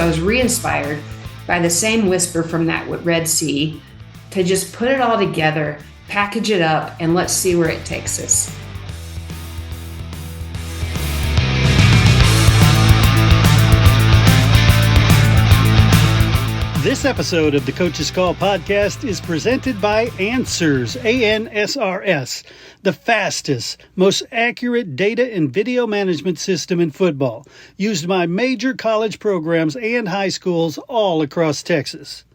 I was re-inspired by the same whisper from that Red Sea to just put it all together, package it up, and let's see where it takes us. This episode of the Coach's Call podcast is presented by Answers, ANSRS, the fastest, most accurate data and video management system in football, used by major college programs and high schools all across Texas.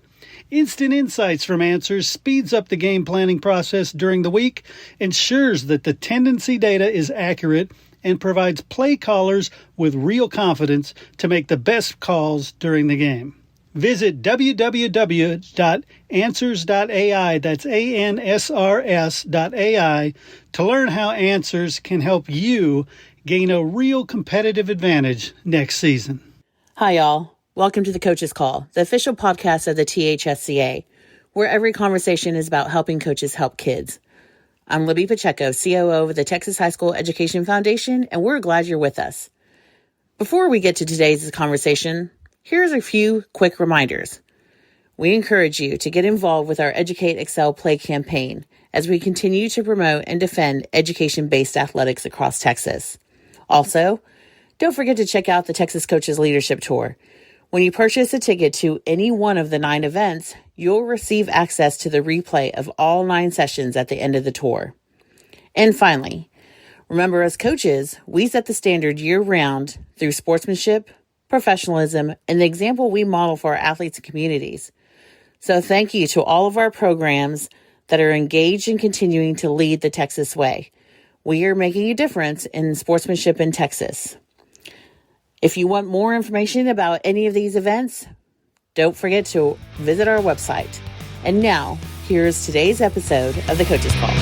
Instant insights from Answers speeds up the game planning process during the week, ensures that the tendency data is accurate, and provides play callers with real confidence to make the best calls during the game. Visit www.answers.ai, that's ANSRS.ai, to learn how Answers can help you gain a real competitive advantage next season. Hi, y'all. Welcome to the Coach's Call, the official podcast of the THSCA, where every conversation is about helping coaches help kids. I'm Libby Pacheco, COO of the Texas High School Education Foundation, and we're glad you're with us. Before we get to today's conversation, here's a few quick reminders. We encourage you to get involved with our Educate, Excel, Play campaign as we continue to promote and defend education-based athletics across Texas. Also, don't forget to check out the Texas Coaches Leadership Tour. When you purchase a ticket to any one of the 9 events, you'll receive access to the replay of all 9 sessions at the end of the tour. And finally, remember, as coaches, we set the standard year-round through sportsmanship, professionalism, and the example we model for our athletes and communities. So thank you to all of our programs that are engaged in continuing to lead the Texas way. We are making a difference in sportsmanship in Texas. If you want more information about any of these events, don't forget to visit our website. And now, here's today's episode of the Coach's Call.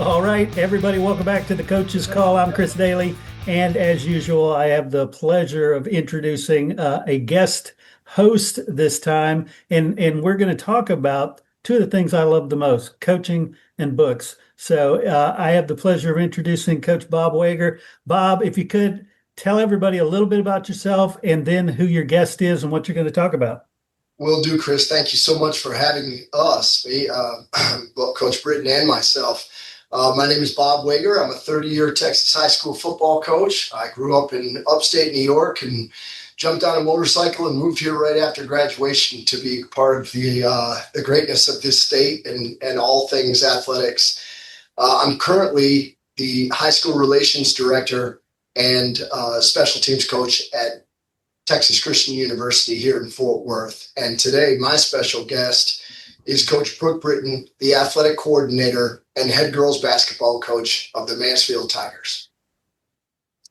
All right, everybody, welcome back to the Coach's Call. I'm Chris Daly, and as usual, I have the pleasure of introducing a guest host this time, and we're going to talk about two of the things I love the most, coaching and books. So I have the pleasure of introducing Coach Bob Wager. Bob, if you could tell everybody a little bit about yourself and then who your guest is and what you're going to talk about. Will do, Chris. Thank you so much for having us, well, Coach Brittain and myself. My name is Bob Wager. I'm a 30-year Texas high school football coach. I grew up in upstate New York and jumped on a motorcycle and moved here right after graduation to be part of the greatness of this state and all things athletics. I'm currently the high school relations director and special teams coach at Texas Christian University here in Fort Worth. And today, my special guest is Coach Brooke Brittain, the athletic coordinator and head girls basketball coach of the Mansfield Tigers.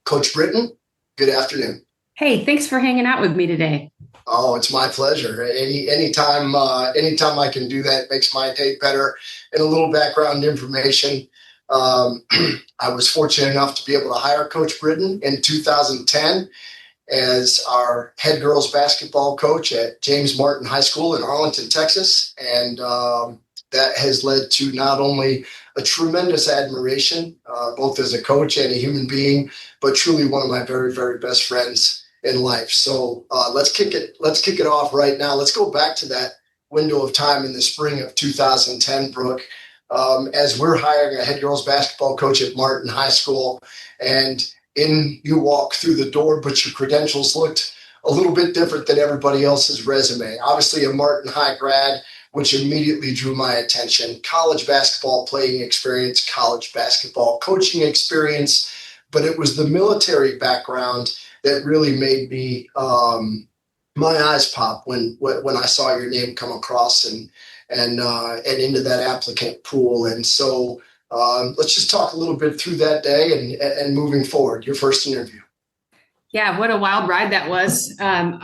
Coach Brittain, good afternoon. Hey, thanks for hanging out with me today. Oh, it's my pleasure. Anytime I can do that makes my day better. And a little background information. I was fortunate enough to be able to hire Coach Brittain in 2010 as our head girls basketball coach at James Martin High School in Arlington, Texas. And that has led to not only a tremendous admiration, both as a coach and a human being, but truly one of my very, very best friends in life. So let's kick it off right now. Let's go back to that window of time in the spring of 2010, Brooke, as we're hiring a head girls basketball coach at Martin High School, and you walk through the door, but your credentials looked a little bit different than everybody else's resume. Obviously a Martin High grad, which immediately drew my attention. College basketball playing experience, college basketball coaching experience, but it was the military background that really made me my eyes pop when I saw your name come across and into that applicant pool. And so let's just talk a little bit through that day and moving forward. Your first interview. Yeah, what a wild ride that was. I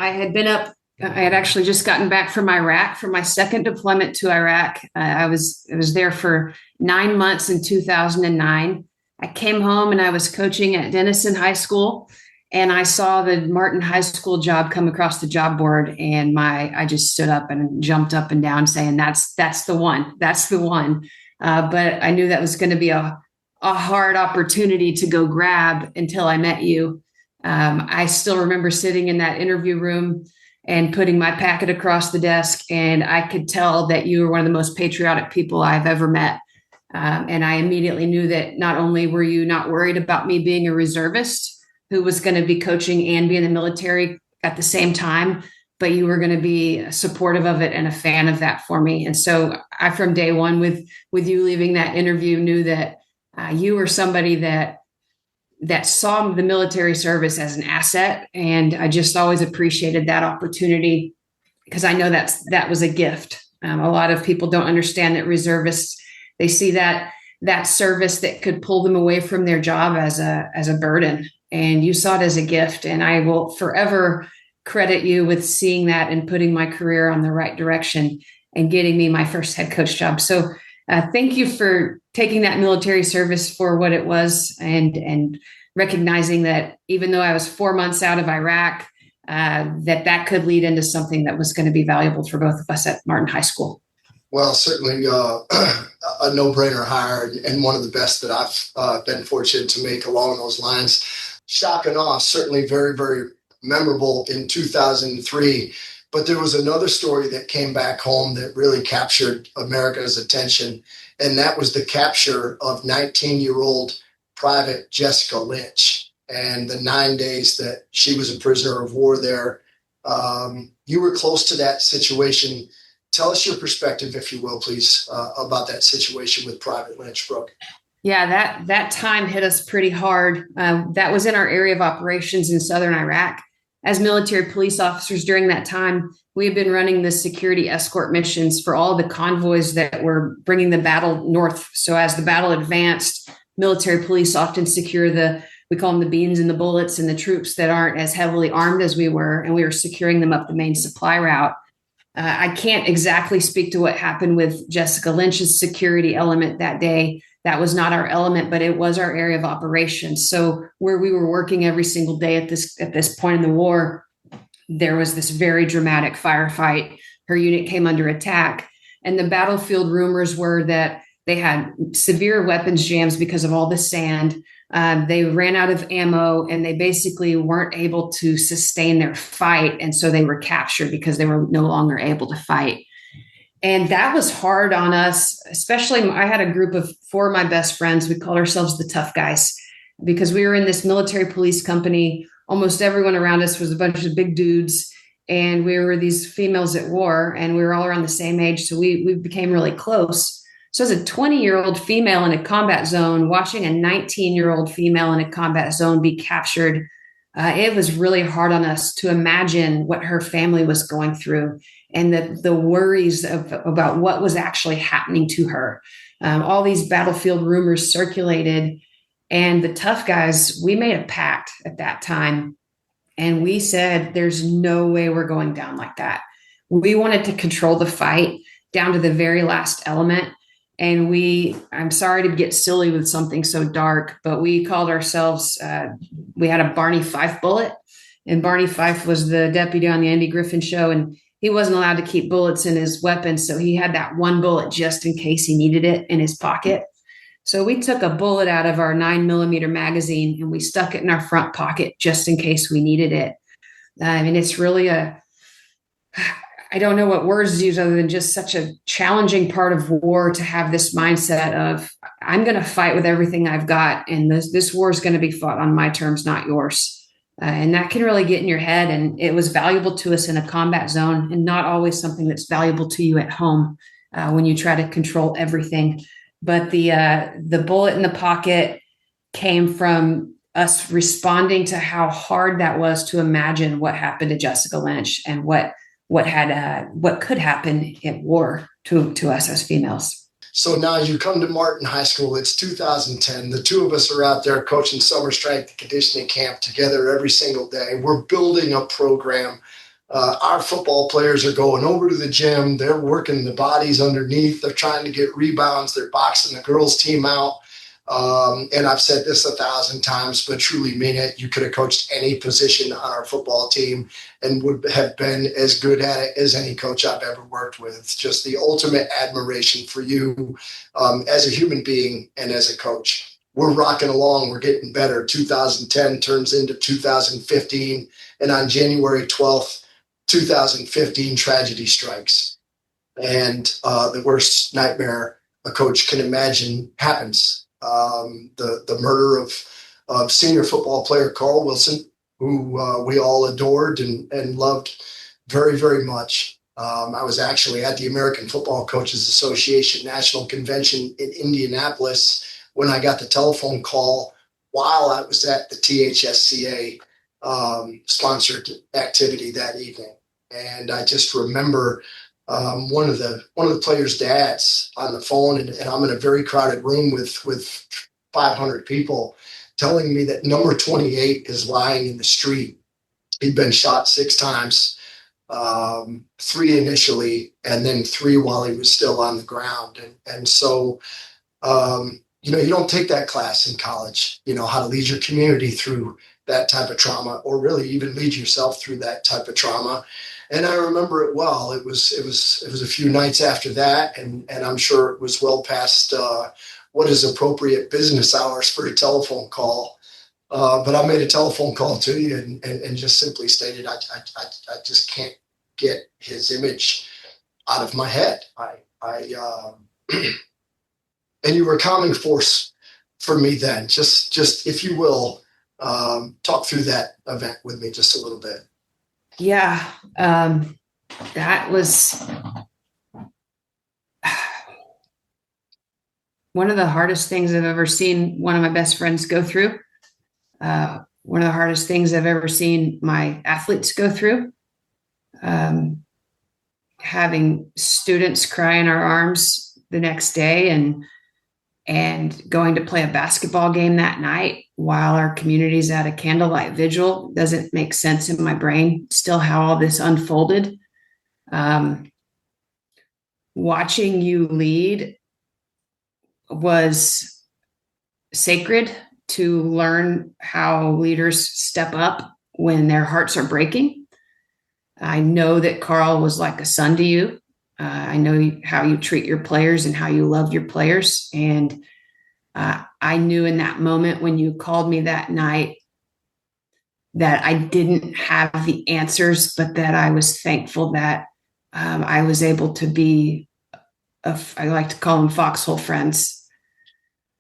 had actually just gotten back from Iraq for my second deployment to Iraq. I was there for 9 months in 2009. I came home and I was coaching at Denison High School, and I saw the Martin High School job come across the job board, and I just stood up and jumped up and down saying, that's the one. But I knew that was going to be a a hard opportunity to go grab until I met you. I still remember sitting in that interview room and putting my packet across the desk, and I could tell that you were one of the most patriotic people I've ever met. And I immediately knew that not only were you not worried about me being a reservist who was going to be coaching and be in the military at the same time, but you were going to be supportive of it and a fan of that for me. And so I, from day one with you leaving that interview, knew that you were somebody that saw the military service as an asset. And I just always appreciated that opportunity because I know that was a gift. A lot of people don't understand that reservists, they see that service that could pull them away from their job as a burden. And you saw it as a gift. And I will forever credit you with seeing that and putting my career on the right direction and getting me my first head coach job. So thank you for taking that military service for what it was and recognizing that even though I was 4 months out of Iraq, that could lead into something that was going to be valuable for both of us at Martin High School. Well, certainly a no-brainer hire and one of the best that I've been fortunate to make along those lines. Shock and awe, certainly very, very memorable in 2003. But there was another story that came back home that really captured America's attention, and that was the capture of 19-year-old Private Jessica Lynch and the 9 days that she was a prisoner of war there. You were close to that situation. Tell us your perspective, if you will, please, about that situation with Private Lynch, Brooke. Yeah, that time hit us pretty hard. That was in our area of operations in southern Iraq. As military police officers during that time, we had been running the security escort missions for all the convoys that were bringing the battle north. So as the battle advanced, military police often secure we call them the beans and the bullets, and the troops that aren't as heavily armed as we were, and we were securing them up the main supply route. I can't exactly speak to what happened with Jessica Lynch's security element that day. That was not our element, but it was our area of operations. So where we were working every single day at this point in the war, there was this very dramatic firefight. Her unit came under attack, and the battlefield rumors were that they had severe weapons jams because of all the sand. They ran out of ammo, and they basically weren't able to sustain their fight. And so they were captured because they were no longer able to fight. And that was hard on us, especially I had a group of 4 of my best friends. We called ourselves the tough guys because we were in this military police company. Almost everyone around us was a bunch of big dudes, and we were these females at war, and we were all around the same age. So we became really close. So as a 20-year-old female in a combat zone, watching a 19-year-old female in a combat zone be captured, it was really hard on us to imagine what her family was going through and the worries about what was actually happening to her. All these battlefield rumors circulated, and the tough guys, we made a pact at that time. And we said, there's no way we're going down like that. We wanted to control the fight down to the very last element. And I'm sorry to get silly with something so dark, but we called ourselves, we had a Barney Fife bullet. And Barney Fife was the deputy on the Andy Griffin show, and he wasn't allowed to keep bullets in his weapon. So he had that one bullet just in case he needed it in his pocket. So we took a bullet out of our 9mm magazine and we stuck it in our front pocket just in case we needed it. I mean, it's really I don't know what words to use other than just such a challenging part of war to have this mindset of, I'm going to fight with everything I've got. And this war is going to be fought on my terms, not yours. And that can really get in your head. And it was valuable to us in a combat zone, and not always something that's valuable to you at home when you try to control everything. But the bullet in the pocket came from us responding to how hard that was to imagine what happened to Jessica Lynch and what could happen at war to us as females. So now you come to Martin High School. It's 2010. The two of us are out there coaching summer strength and conditioning camp together every single day. We're building a program. Our football players are going over to the gym. They're working the bodies underneath. They're trying to get rebounds. They're boxing the girls' team out. And I've said this 1,000 times, but truly mean it. You could have coached any position on our football team and would have been as good at it as any coach I've ever worked with. It's just the ultimate admiration for you as a human being and as a coach. we're rocking along. We're getting better. 2010 turns into 2015. And on January 12th, 2015, tragedy strikes. And the worst nightmare a coach can imagine happens. The murder of senior football player Carl Wilson, who we all adored and loved very, very much. I was actually at the American Football Coaches Association National Convention in Indianapolis when I got the telephone call while I was at the THSCA sponsored activity that evening. And I just remember one of the players' dads on the phone, and I'm in a very crowded room with 500 people, telling me that number 28 is lying in the street. He'd been shot 6 times, 3 initially, and then 3 while he was still on the ground. And so, you don't take that class in college, how to lead your community through that type of trauma, or really even lead yourself through that type of trauma. And I remember it well. It was a few nights after that, and I'm sure it was well past what is appropriate business hours for a telephone call. But I made a telephone call to you and just simply stated, I just can't get his image out of my head. And you were a calming force for me then. Just if you will, talk through that event with me just a little bit. Yeah, that was one of the hardest things I've ever seen one of my best friends go through. One of the hardest things I've ever seen my athletes go through. Having students cry in our arms the next day and going to play a basketball game that night while our community's at a candlelight vigil doesn't make sense in my brain. Still how all this unfolded. Watching you lead was sacred, to learn how leaders step up when their hearts are breaking. I know that Carl was like a son to you. I know how you treat your players and how you love your players. And I knew in that moment when you called me that night that I didn't have the answers, but that I was thankful that I was able to be, I like to call them foxhole friends.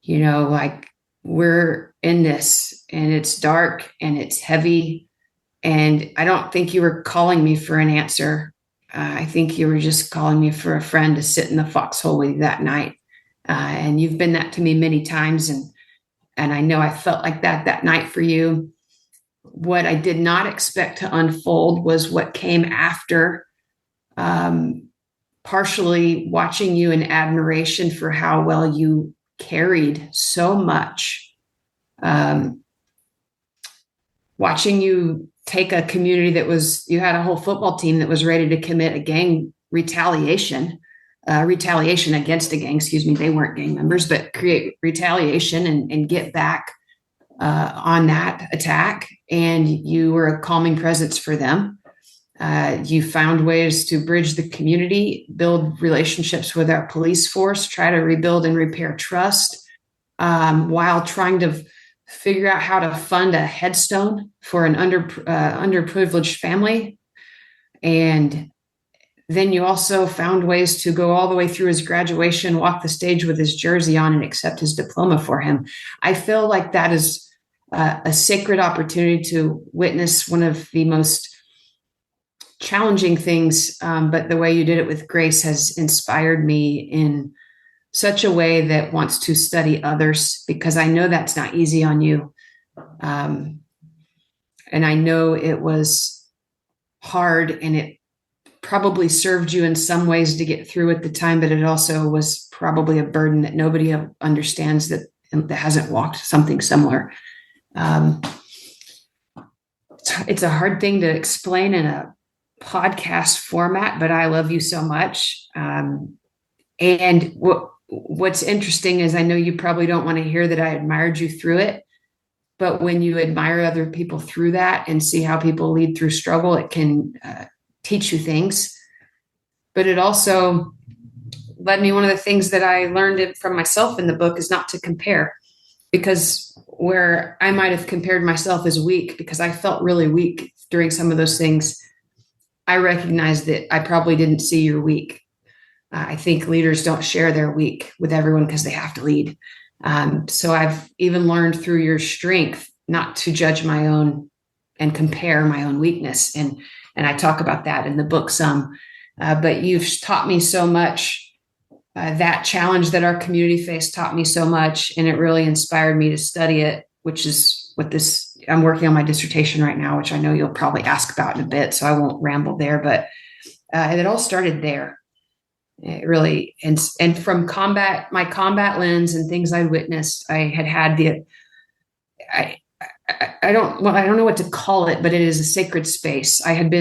Like, we're in this and it's dark and it's heavy. And I don't think you were calling me for an answer. I think you were just calling me for a friend to sit in the foxhole with you that night. And you've been that to me many times. And I know I felt like that night for you. What I did not expect to unfold was what came after, partially watching you in admiration for how well you carried so much. Watching you take a community you had a whole football team that was ready to commit a gang retaliation against a gang, they weren't gang members, but create retaliation and get back on that attack. And you were a calming presence for them. You found ways to bridge the community, build relationships with our police force, try to rebuild and repair trust, while trying to figure out how to fund a headstone for an underprivileged family. And then you also found ways to go all the way through his graduation, walk the stage with his jersey on, and accept his diploma for him. I feel like that is a sacred opportunity to witness one of the most challenging things, but the way you did it with grace has inspired me in such a way that wants to study others, because I know that's not easy on you. And I know it was hard, and it probably served you in some ways to get through at the time, but it also was probably a burden that nobody understands that hasn't walked something similar. It's a hard thing to explain in a podcast format, but I love you so much. And what's interesting is I know you probably don't want to hear that I admired you through it, but when you admire other people through that and see how people lead through struggle, it can teach you things. But it also led me, one of the things that I learned from myself in the book is not to compare. because where I might have compared myself as weak because I felt really weak during some of those things, I recognized that I probably didn't see you're weak. I think leaders don't share their weak with everyone because they have to lead. So I've even learned through your strength not to judge my own and compare my own weakness. And I talk about that in the book some. But you've taught me so much. That challenge that our community faced taught me so much, and it really inspired me to study it, which is what I'm working on my dissertation right now, which I know you'll probably ask about in a bit, so I won't ramble there, but it all started there. It really, and from my combat lens and things I witnessed, I don't know what to call it, but it is a sacred space. I'd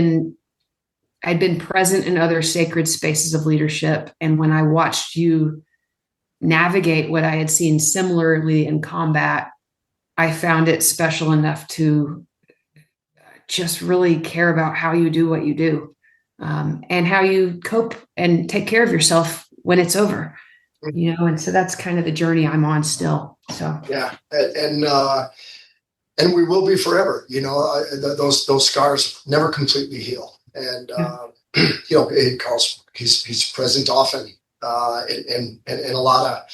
been present in other sacred spaces of leadership. And when I watched you navigate what I had seen similarly in combat, I found it special enough to just really care about how you do what you do, and how you cope and take care of yourself when it's over, and so that's kind of the journey I'm on still. So, yeah. And we will be forever, those scars never completely heal. And, he's present often, in a lot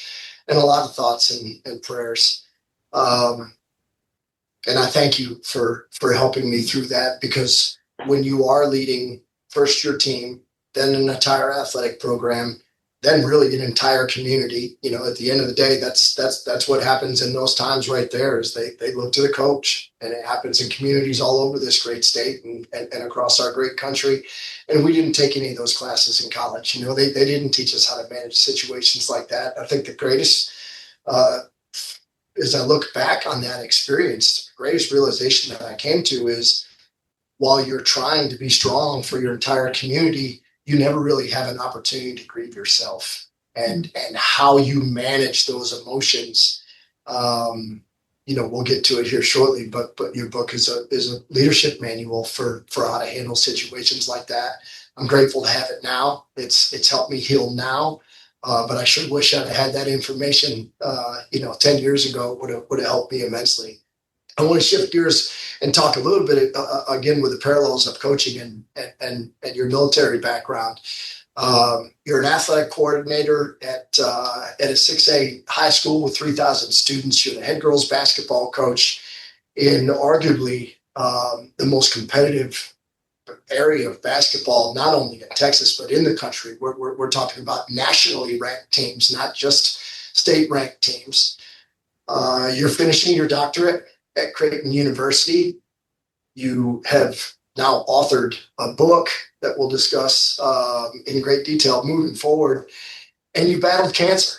of thoughts and prayers. And I thank you for helping me through that, because when you are leading first your team, then an entire athletic program, then really an entire community, at the end of the day, that's what happens in those times right there is they look to the coach, and it happens in communities all over this great state and across our great country. And we didn't take any of those classes in college. They didn't teach us how to manage situations like that. I think the greatest, as I look back on that experience, the greatest realization that I came to is while you're trying to be strong for your entire community, you never really have an opportunity to grieve yourself, and how you manage those emotions. We'll get to it here shortly, but your book is a leadership manual for how to handle situations like that. I'm grateful to have it now. It's helped me heal now. But I sure wish I'd had that information, 10 years ago. Would have helped me immensely. I want to shift gears and talk a little bit again with the parallels of coaching and your military background. You're an athletic coordinator at a 6A high school with 3,000 students. You're the head girls basketball coach in arguably the most competitive area of basketball, not only in Texas, but in the country. We're talking about nationally ranked teams, not just state ranked teams. You're finishing your doctorate at Creighton University. You have now authored a book that we'll discuss in great detail moving forward. And you battled cancer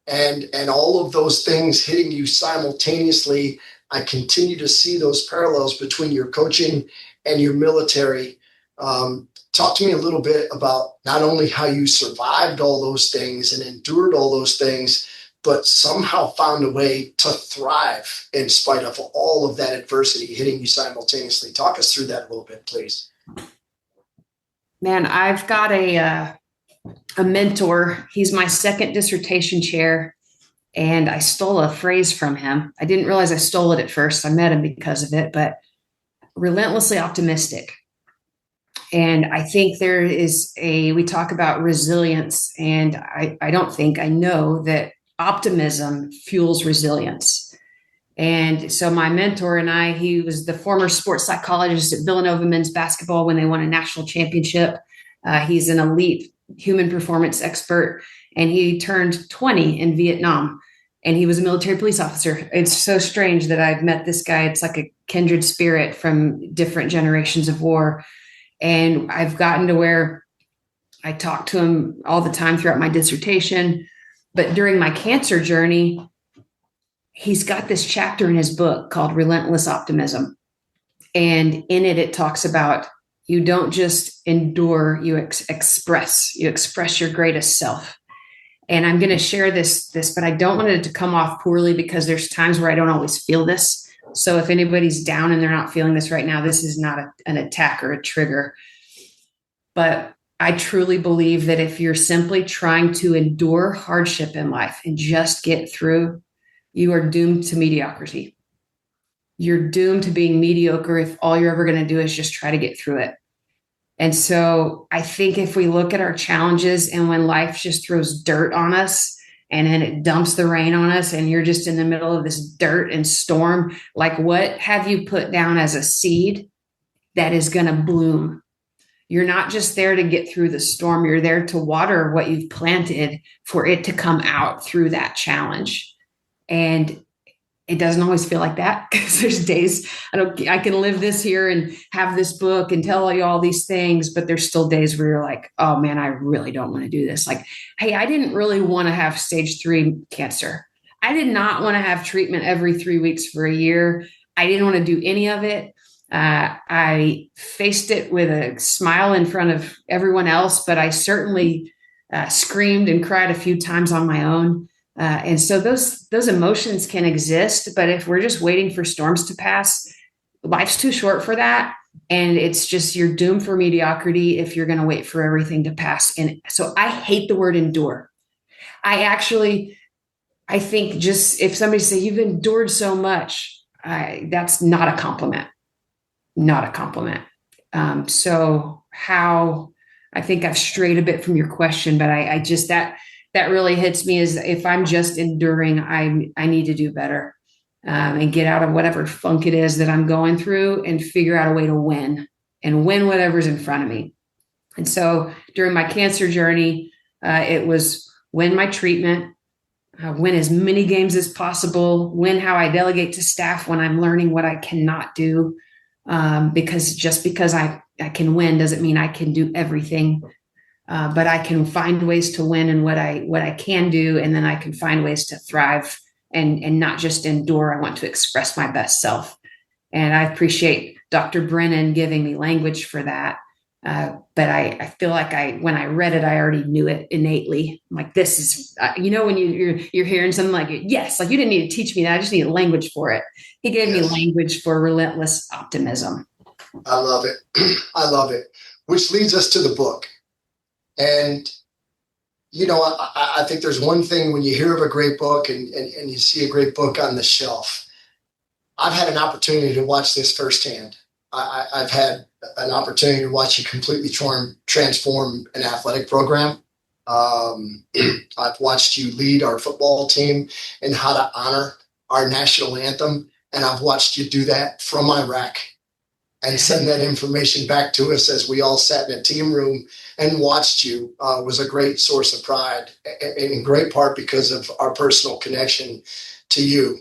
and all of those things hitting you simultaneously. I continue to see those parallels between your coaching and your military. Talk to me a little bit about not only how you survived all those things and endured all those things, but somehow found a way to thrive in spite of all of that adversity hitting you simultaneously. Talk us through that a little bit, please. Man, I've got a mentor. He's my second dissertation chair, and I stole a phrase from him. I didn't realize I stole it at first. I met him because of it, but relentlessly optimistic. And I think we talk about resilience, and I know that optimism fuels resilience. And so my mentor and he was the former sports psychologist at Villanova men's basketball when they won a national championship. He's an elite human performance expert, and he turned 20 in Vietnam, and he was a military police officer. It's so strange that I've met this guy. It's like a kindred spirit from different generations of war. And I've gotten to where I talk to him all the time throughout my dissertation. But during my cancer journey, he's got this chapter in his book called Relentless Optimism. And in it talks about you don't just endure, you express your greatest self. And I'm going to share this, but I don't want it to come off poorly because there's times where I don't always feel this. So if anybody's down and they're not feeling this right now, this is not an attack or a trigger. But I truly believe that if you're simply trying to endure hardship in life and just get through, you are doomed to mediocrity. You're doomed to being mediocre if all you're ever going to do is just try to get through it. And so I think if we look at our challenges, and when life just throws dirt on us and then it dumps the rain on us and you're just in the middle of this dirt and storm, like, what have you put down as a seed that is going to bloom? You're not just there to get through the storm. You're there to water what you've planted for it to come out through that challenge. And it doesn't always feel like that, because there's days I can live this here and have this book and tell you all these things, but there's still days where you're like, oh man, I really don't want to do this. Like, hey, I didn't really want to have stage 3 cancer. I did not want to have treatment every 3 weeks for a year. I didn't want to do any of it. I faced it with a smile in front of everyone else, but I certainly screamed and cried a few times on my own. And so those emotions can exist, but if we're just waiting for storms to pass, life's too short for that. And it's just, you're doomed for mediocrity if you're going to wait for everything to pass. And so I hate the word endure. I think just if somebody say you've endured so much, that's not a compliment, not a compliment. So how, I think I've strayed a bit from your question, but I just, that really hits me, is if I'm just enduring, I need to do better and get out of whatever funk it is that I'm going through and figure out a way to win whatever's in front of me. And so during my cancer journey, it was win my treatment, win as many games as possible, win how I delegate to staff when I'm learning what I cannot do, because just because I can win doesn't mean I can do everything. But I can find ways to win in what I can do, and then I can find ways to thrive and not just endure. I want to express my best self. And I appreciate Dr. Brennan giving me language for that. But I feel like when I read it, I already knew it innately. I'm like, this is, when you're hearing something like, yes, like you didn't need to teach me that. I just needed language for it. He gave me language for relentless optimism. I love it. I love it. Which leads us to the book. And, I think there's one thing when you hear of a great book and you see a great book on the shelf. I've had an opportunity to watch this firsthand. I've had an opportunity to watch you completely transform an athletic program. I've watched you lead our football team in how to honor our national anthem. And I've watched you do that from Iraq and send that information back to us as we all sat in a team room and watched you. Was a great source of pride, and in great part because of our personal connection to you.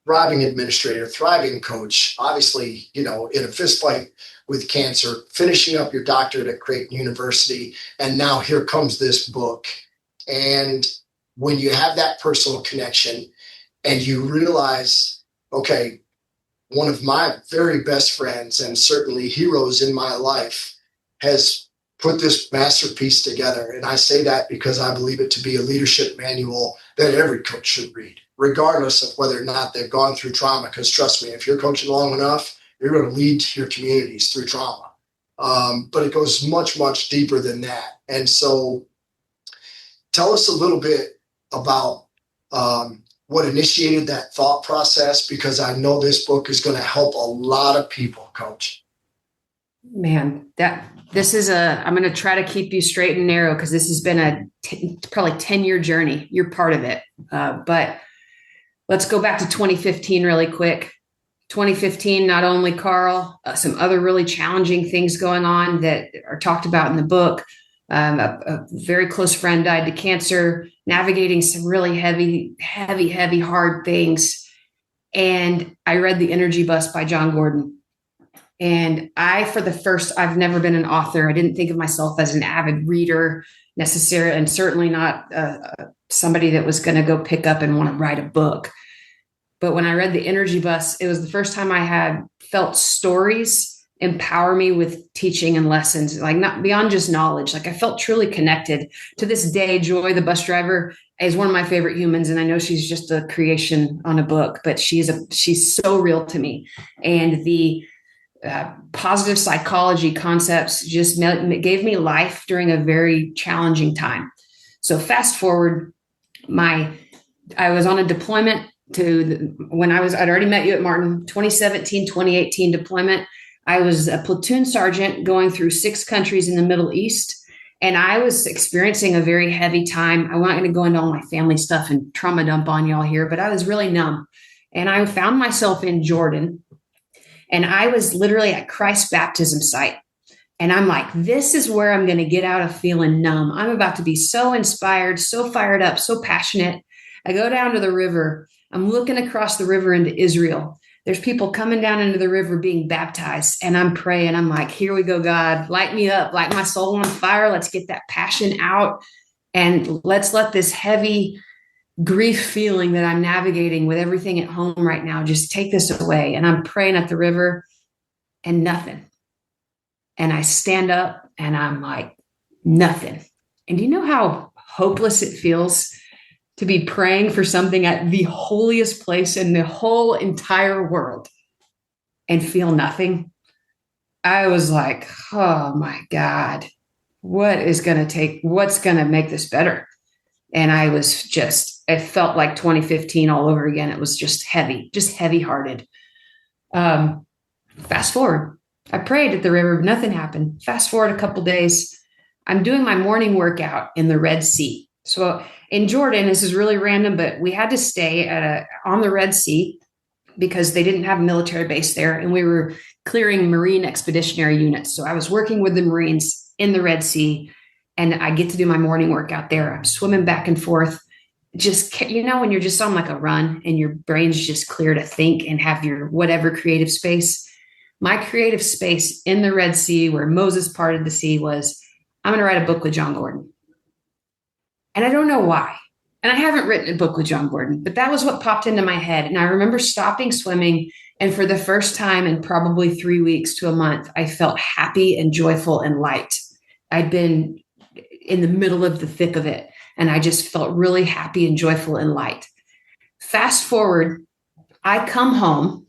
Thriving administrator, thriving coach, obviously, in a fist fight with cancer, finishing up your doctorate at Creighton University, and now here comes this book. And when you have that personal connection and you realize, okay, one of my very best friends and certainly heroes in my life has put this masterpiece together. And I say that because I believe it to be a leadership manual that every coach should read, regardless of whether or not they've gone through trauma. Because trust me, if you're coaching long enough, you're going to lead your communities through trauma. But it goes much, much deeper than that. And so tell us a little bit about what initiated that thought process, because I know this book is going to help a lot of people, Coach. Man, this is I'm going to try to keep you straight and narrow, because this has been probably 10-year journey. You're part of it. But let's go back to 2015 really quick. 2015, not only Carl, some other really challenging things going on that are talked about in the book. A very close friend died to cancer, navigating some really heavy, hard things. And I read The Energy Bus by John Gordon. And I've never been an author. I didn't think of myself as an avid reader necessarily, and certainly not somebody that was going to go pick up and want to write a book. But when I read The Energy Bus, it was the first time I had felt stories empower me with teaching and lessons, like not beyond just knowledge. Like I felt truly connected. To this day, Joy, the bus driver, is one of my favorite humans. And I know she's just a creation on a book, but she's so real to me. And the positive psychology concepts just gave me life during a very challenging time. So fast forward, my I was on a deployment I'd already met you at Martin, 2017, 2018 deployment. I was a platoon sergeant going through 6 countries in the Middle East. And I was experiencing a very heavy time. I'm not going to go into all my family stuff and trauma dump on y'all here, but I was really numb. And I found myself in Jordan. And I was literally at Christ's baptism site. And I'm like, this is where I'm going to get out of feeling numb. I'm about to be so inspired, so fired up, so passionate. I go down to the river. I'm looking across the river into Israel. There's people coming down into the river being baptized. And I'm praying. I'm like, here we go, God. Light me up. Light my soul on fire. Let's get that passion out. And let's let this heavy grief feeling that I'm navigating with everything at home right now just take this away. And I'm praying at the river and nothing. And I stand up and I'm like, nothing. And do you know how hopeless it feels to be praying for something at the holiest place in the whole entire world and feel nothing? I was like, oh my God, what's going to make this better? And it felt like 2015 all over again. It was just heavy hearted. Fast forward. I prayed at the river, nothing happened. Fast forward a couple days. I'm doing my morning workout in the Red Sea. So in Jordan, this is really random, but we had to stay on the Red Sea because they didn't have a military base there. And we were clearing Marine expeditionary units. So I was working with the Marines in the Red Sea, and I get to do my morning workout there. I'm swimming back and forth. Just, when you're just on like a run and your brain's just clear to think and have your whatever creative space. My creative space in the Red Sea where Moses parted the sea was, I'm going to write a book with John Gordon. And I don't know why. And I haven't written a book with John Gordon, but that was what popped into my head. And I remember stopping swimming. And for the first time in probably 3 weeks to a month, I felt happy and joyful and light. I'd been in the middle of the thick of it. And I just felt really happy and joyful and light. Fast forward, I come home.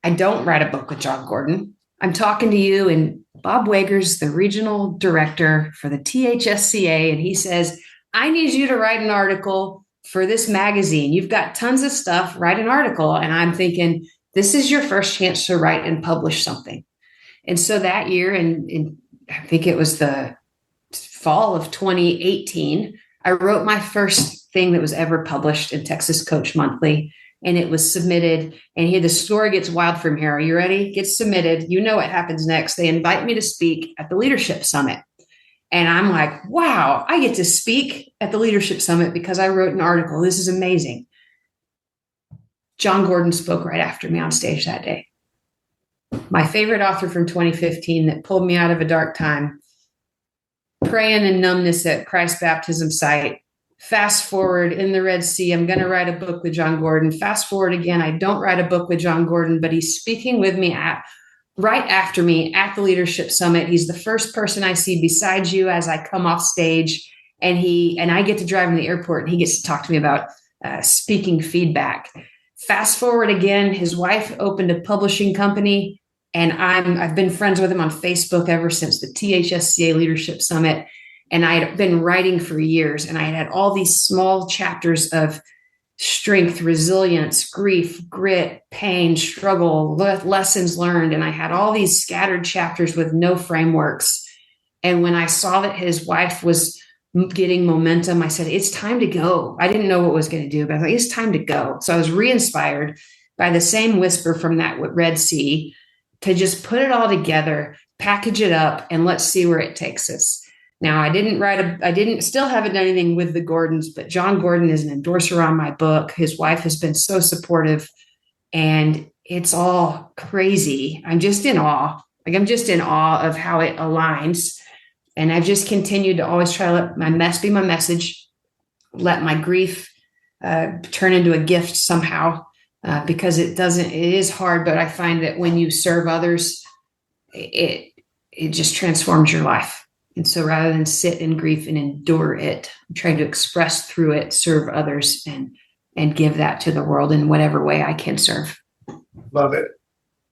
I don't write a book with John Gordon. I'm talking to you, and Bob Wager's the regional director for the THSCA. And he says, I need you to write an article for this magazine. You've got tons of stuff, write an article. And I'm thinking, this is your first chance to write and publish something. And so that year, and I think it was the fall of 2018, I wrote my first thing that was ever published in Texas Coach Monthly. And it was submitted. And here the story gets wild from here. Are you ready? Gets submitted. You know what happens next. They invite me to speak at the Leadership Summit. And I'm like, wow, I get to speak at the Leadership Summit because I wrote an article. This is amazing. John Gordon spoke right after me on stage that day. My favorite author from 2015 that pulled me out of a dark time, praying in numbness at Christ's baptism site. Fast forward in the Red Sea, I'm going to write a book with John Gordon. Fast forward again, I don't write a book with John Gordon, but he's speaking with me right after me at the Leadership Summit. He's the first person I see besides you as I come off stage, and I get to drive him to the airport, and he gets to talk to me about speaking feedback. Fast forward again, his wife opened a publishing company, and I've been friends with him on Facebook ever since the THSCA Leadership Summit. And I had been writing for years, and I had all these small chapters of strength, resilience, grief, grit, pain, struggle, lessons learned. And I had all these scattered chapters with no frameworks. And when I saw that his wife was getting momentum, I said, it's time to go. I didn't know what was going to do, but I thought it's time to go. So I was re-inspired by the same whisper from that Red Sea to just put it all together, package it up, and let's see where it takes us. Now, still haven't done anything with the Gordons, but John Gordon is an endorser on my book. His wife has been so supportive, and it's all crazy. I'm just in awe. I'm just in awe of how it aligns. And I've just continued to always try to let my mess be my message, let my grief turn into a gift somehow, because it is hard, but I find that when you serve others, it just transforms your life. And so rather than sit in grief and endure it, I'm trying to express through it, serve others, and give that to the world in whatever way I can serve. Love it.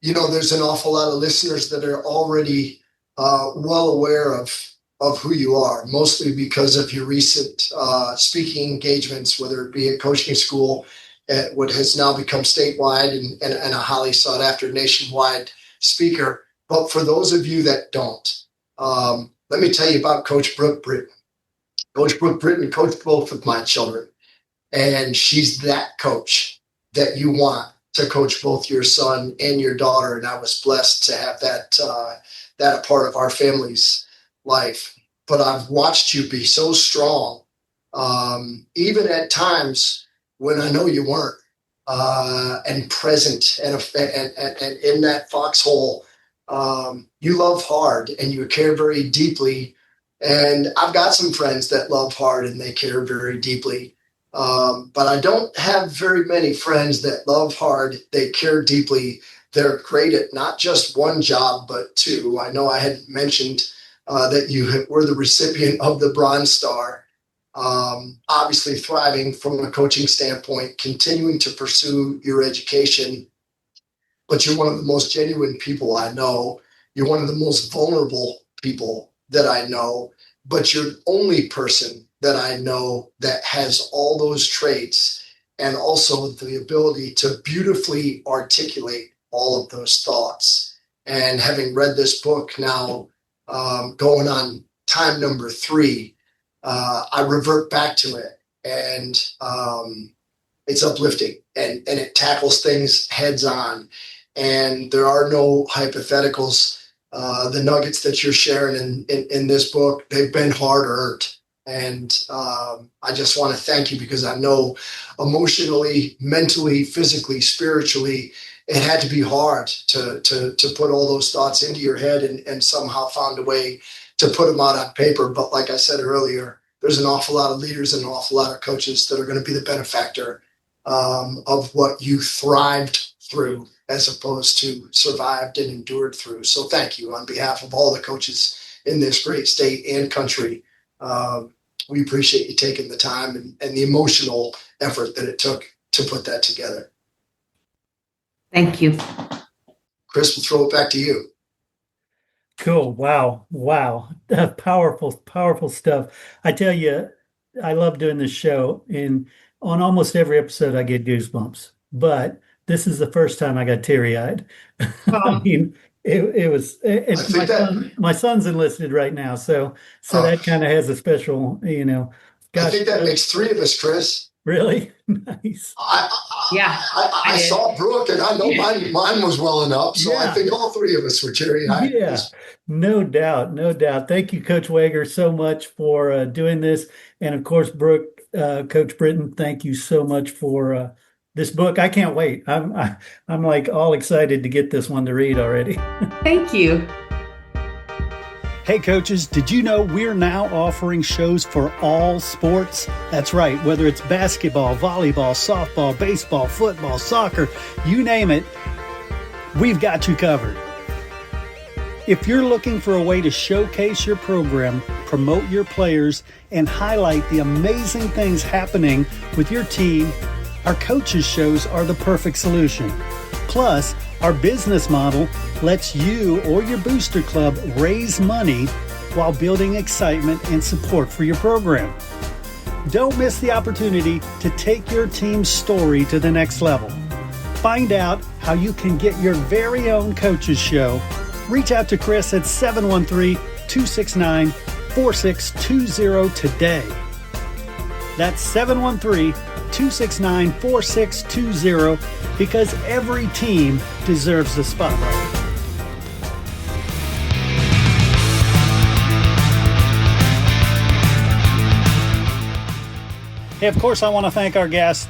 There's an awful lot of listeners that are already well aware of of who you are, mostly because of your recent speaking engagements, whether it be at coaching school at what has now become statewide and a highly sought after nationwide speaker. But for those of you that don't, let me tell you about Coach Brooke Brittain. Coach Brooke Brittain coached both of my children, and she's that coach that you want to coach both your son and your daughter. And I was blessed to have that a part of our family's life. But I've watched you be so strong, even at times when I know you weren't, and present and in that foxhole. You love hard and you care very deeply. And I've got some friends that love hard and they care very deeply. But I don't have very many friends that love hard, they care deeply. They're great at not just one job, but two. I know I had mentioned that you were the recipient of the Bronze Star. Obviously thriving from a coaching standpoint, continuing to pursue your education. But you're one of the most genuine people I know. You're one of the most vulnerable people that I know. But you're the only person that I know that has all those traits and also the ability to beautifully articulate all of those thoughts. And having read this book now, going on time number 3, I revert back to it, and it's uplifting, and it tackles things heads on. And there are no hypotheticals. The nuggets that you're sharing in this book, they've been hard earned. And I just want to thank you, because I know emotionally, mentally, physically, spiritually, it had to be hard to put all those thoughts into your head and somehow found a way to put them out on paper. But like I said earlier, there's an awful lot of leaders and an awful lot of coaches that are going to be the benefactor of what you thrived through as opposed to survived and endured through. So thank you on behalf of all the coaches in this great state and country. We appreciate you taking the time and the emotional effort that it took to put that together. Thank you. Chris, we'll throw it back to you. Cool. Wow. Powerful stuff. I tell you, I love doing this show, and on almost every episode I get goosebumps, but this is the first time I got teary-eyed. I mean, it was, my son's enlisted right now. So that kind of has a special, I think that makes 3 of us, Chris. Really? Nice. I saw Brooke, and I know mine was welling up. So I think all 3 of us were teary-eyed. Yeah, no doubt. Thank you, Coach Wager, so much for doing this. And of course, Brooke, Coach Brittain, thank you so much for this book. I can't wait. I'm like all excited to get this one to read already. Thank you. Hey coaches, did you know we're now offering shows for all sports? That's right, whether it's basketball, volleyball, softball, baseball, football, soccer, you name it, we've got you covered. If you're looking for a way to showcase your program, promote your players, and highlight the amazing things happening with your team, our coaches shows are the perfect solution. Plus, our business model lets you or your booster club raise money while building excitement and support for your program. Don't miss the opportunity to take your team's story to the next level. Find out how you can get your very own coaches show. Reach out to Chris at 713-269-4620 today. That's 713-269-4620, because every team deserves the spotlight. Hey, of course, I want to thank our guest,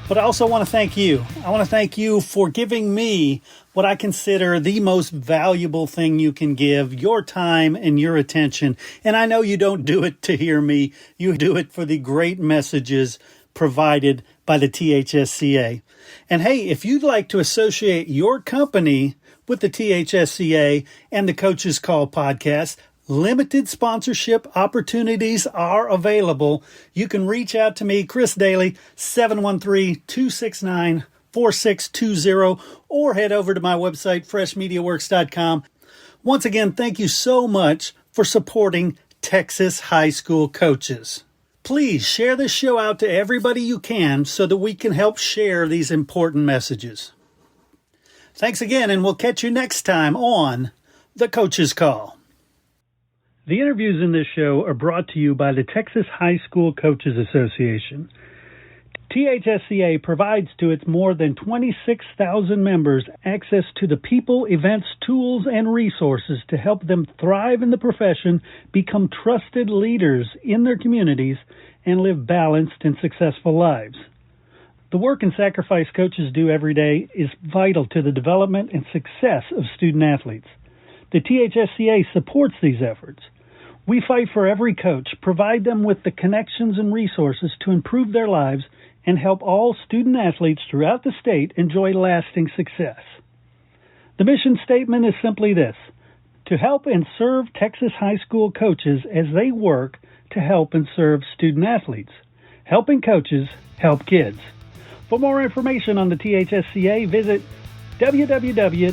but I also want to thank you. I want to thank you for giving me what I consider the most valuable thing you can give, your time and your attention. And I know you don't do it to hear me. You do it for the great messages provided by the THSCA. And hey, if you'd like to associate your company with the THSCA and the Coach's Call podcast, limited sponsorship opportunities are available. You can reach out to me, Chris Daly, 713-269-4620, or head over to my website, freshmediaworks.com. Once again, thank you so much for supporting Texas high school coaches. Please share this show out to everybody you can so that we can help share these important messages. Thanks again, and we'll catch you next time on The Coach's Call. The interviews in this show are brought to you by the Texas High School Coaches Association. THSCA provides to its more than 26,000 members access to the people, events, tools, and resources to help them thrive in the profession, become trusted leaders in their communities, and live balanced and successful lives. The work and sacrifice coaches do every day is vital to the development and success of student athletes. The THSCA supports these efforts. We fight for every coach, provide them with the connections and resources to improve their lives, and help all student athletes throughout the state enjoy lasting success. The mission statement is simply this: to help and serve Texas high school coaches as they work to help and serve student athletes. Helping coaches help kids. For more information on the THSCA, visit www.thsca.com.